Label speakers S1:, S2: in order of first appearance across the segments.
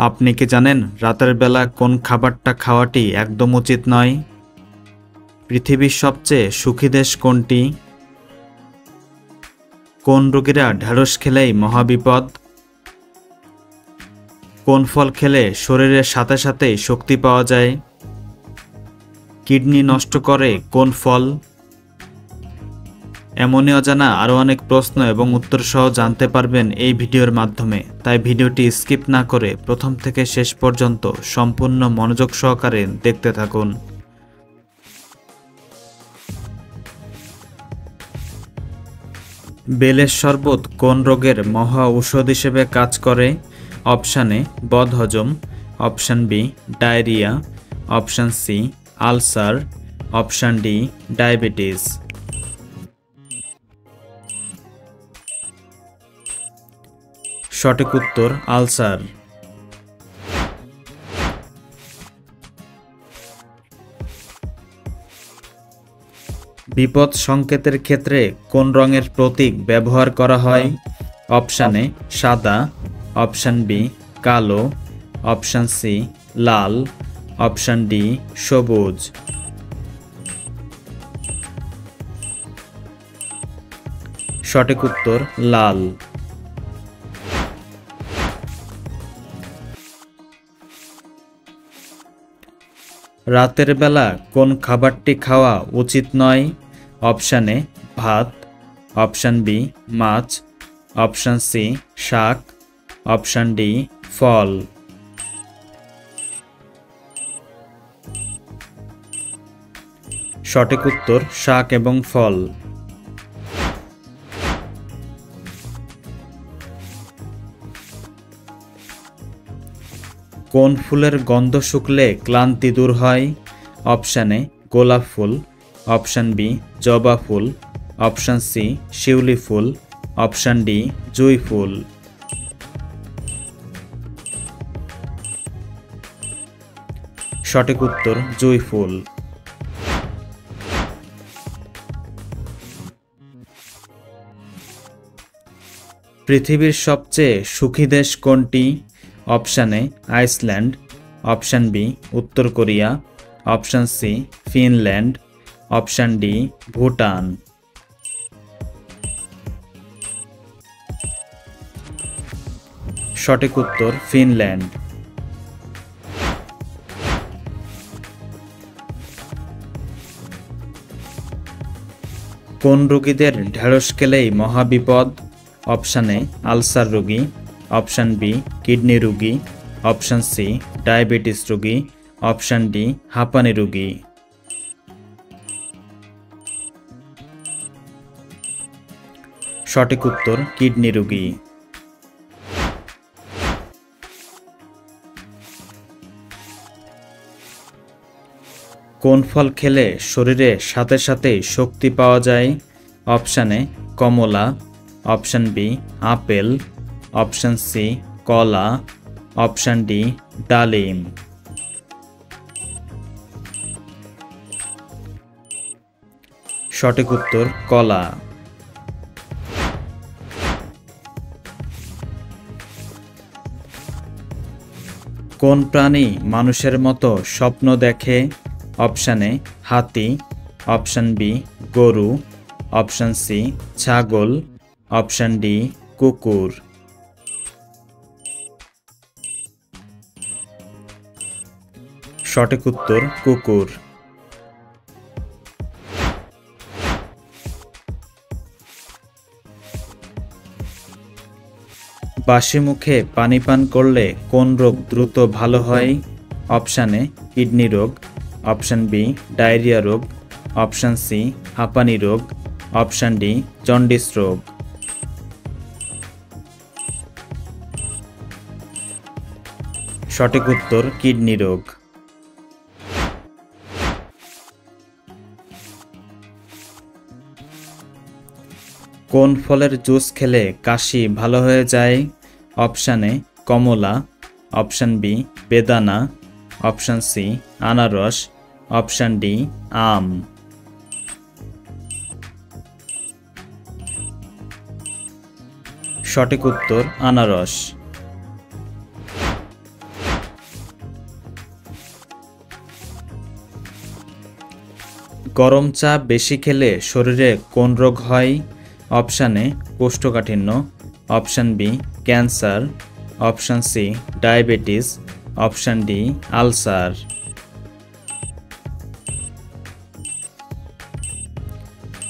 S1: আপনি কি জানেন রাতের বেলা কোন খাবারটা খাওয়াটি একদম উচিত নয়? পৃথিবীর সবচেয়ে সুখী দেশ কোনটি? কোন রোগীরা ঢেঁড়স খেলেই মহাবিপদ? কোন ফল খেলে শরীরের সাথে সাথেই শক্তি পাওয়া যায়? কিডনি নষ্ট করে কোন ফল? এমনই অজানা আরও অনেক প্রশ্ন এবং উত্তর সহ জানতে পারবেন এই ভিডিওর মাধ্যমে, তাই ভিডিওটি স্কিপ না করে প্রথম থেকে শেষ পর্যন্ত সম্পূর্ণ মনোযোগ সহকারে দেখতে থাকুন। বেলের শরবত কোন রোগের মহা ঔষধ হিসেবে কাজ করে? অপশান এ বদহজম, option B diarrhoea, option C ulcer, option D diabetes. সঠিক উত্তর আলসার। বিপদ সংকেতের ক্ষেত্রে কোন রঙের প্রতীক ব্যবহার করা হয়? অপশান এ সাদা, অপশান বি কালো, অপশান সি লাল, অপশান ডি সবুজ। সঠিক উত্তর লাল। রাতের বেলা কোন খাবারটি খাওয়া উচিত নয়? অপশান এ ভাত, অপশান বি মাছ, অপশান সি শাক, অপশান ডি ফল। সঠিক উত্তর শাক এবং ফল। কোন ফুলের গন্ধ শুকলে ক্লান্তি দূর হয়? অপশান এ গোলাপ ফুল, অপশান বি জবা ফুল, অপশান সি শিউলি ফুল, অপশান ডি জুঁই ফুল। সঠিক উত্তর জুঁই ফুল। পৃথিবীর সবচেয়ে সুখী দেশ কোনটি? Option A Iceland, option B উত্তর Korea, option C Finland, option D Bhutan. সঠিক উত্তর ফিনল্যান্ড। কোন রোগীদের ঢেঁড়স খেলেই মহাবিপদ? অপশান এ আলসার রোগী, অপশান বি কিডনি রোগী, অপশান সি ডায়াবেটিস রোগী, অপশান ডি হাঁপানি রোগী। সঠিক উত্তর কিডনি রোগী। কোন ফল খেলে শরীরে সাথে সাথে শক্তি পাওয়া যায়? অপশান এ কমলা, option B apple, option C কলা, অপশান ডি ডালিম। সঠিক উত্তর কলা। কোন প্রাণী মানুষের মতো স্বপ্ন দেখে? অপশান এ হাতি, অপশান বি গরু, অপশান সি ছাগল, অপশান ডি কুকুর। সঠিক উত্তর কুকুর। বাসি মুখে পানি পান করলে কোন রোগ দ্রুত ভালো হয়? অপশান এ কিডনি রোগ, অপশান বি ডায়রিয়া রোগ, অপশান সি হাঁপানি রোগ, অপশান ডি জন্ডিস রোগ। সঠিক উত্তর কিডনি রোগ। কোন ফলের জুস খেলে কাশি ভালো হয়ে যায়? অপশান এ কমলা, অপশান বি বেদানা, অপশান সি আনারস, অপশান ডি আম। সঠিক উত্তর আনারস। গরম চা বেশি খেলে শরীরে কোন রোগ হয়? অপশান এ কোষ্ঠকাঠিন্য, option B cancer, option C diabetes, option D ulcer.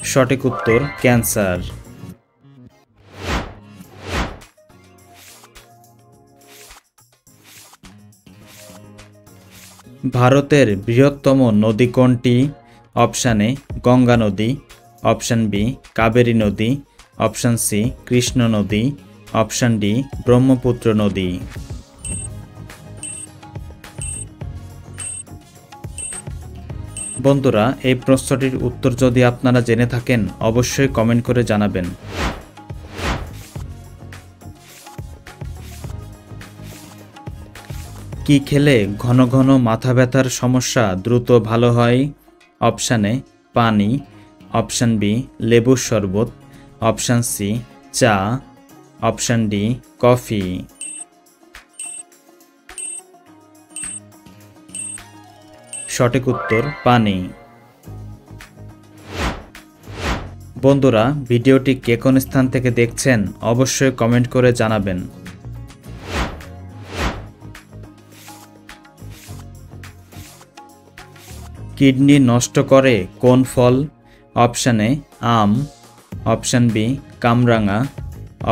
S1: সঠিক উত্তর ক্যান্সার। ভারতের বৃহত্তম নদী কোনটি? অপশান এ গঙ্গা নদী, অপশান বি কাবেরী নদী, অপশান সি কৃষ্ণ নদী, অপশান ডি ব্রহ্মপুত্র নদী। বন্ধুরা, এই প্রশ্নটির উত্তর যদি আপনারা জেনে থাকেন অবশ্যই কমেন্ট করে জানাবেন। কি খেলে ঘন ঘন মাথা ব্যথার সমস্যা দ্রুত ভালো হয়? অপশান এ পানি, অপশান বি লেবুর শরবত, অপশান সি চা, অপশান ডি কফি। সঠিক উত্তর পানি। বন্ধুরা, ভিডিওটি কে কোন স্থান থেকে দেখছেন অবশ্যই কমেন্ট করে জানাবেন। কিডনি নষ্ট করে কোন ফল? অপশান এ আম, অপশান বি কামরাঙা,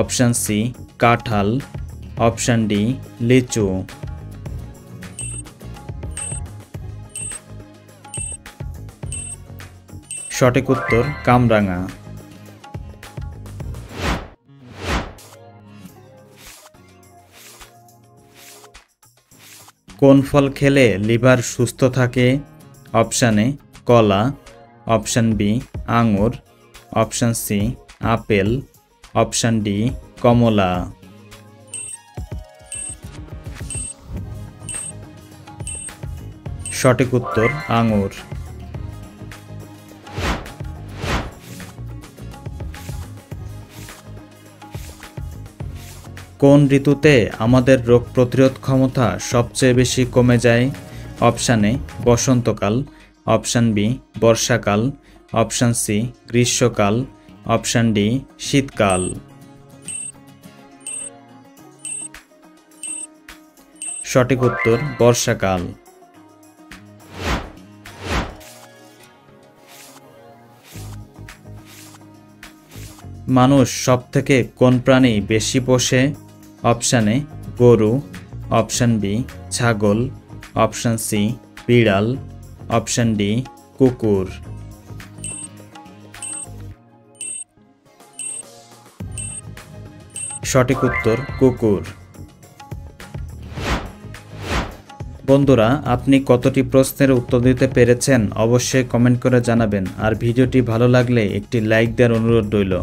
S1: অপশান সি কাঁঠাল, অপশান ডি লিচু। সঠিক উত্তর কামরাঙা। কোন ফল খেলে লিভার সুস্থ থাকে? অপশান এ কলা, অপশান বি আঙুর, option C apple, option D কমলা। সঠিক উত্তর আঙুর। কোন ঋতুতে আমাদের রোগ প্রতিরোধ ক্ষমতা সবচেয়ে বেশি কমে যায়? অপশান এ বসন্তকাল, অপশান বি বর্ষাকাল, অপশান সি গ্রীষ্মকাল, অপশান ডি শীতকাল। সঠিক উত্তর বর্ষাকাল। মানুষ সবথেকে কোন প্রাণী বেশি পোষে? অপশান এ গরু, অপশান বি ছাগল, অপশান সি বিড়াল, অপশান ডি কুকুর। সঠিক উত্তর কুকুর। বন্ধুরা, আপনি কতটি প্রশ্নের উত্তর দিতে পেরেছেন অবশ্যই কমেন্ট করে জানাবেন। আর ভিডিওটি ভালো লাগলে একটি লাইক দেওয়ার অনুরোধ রইল।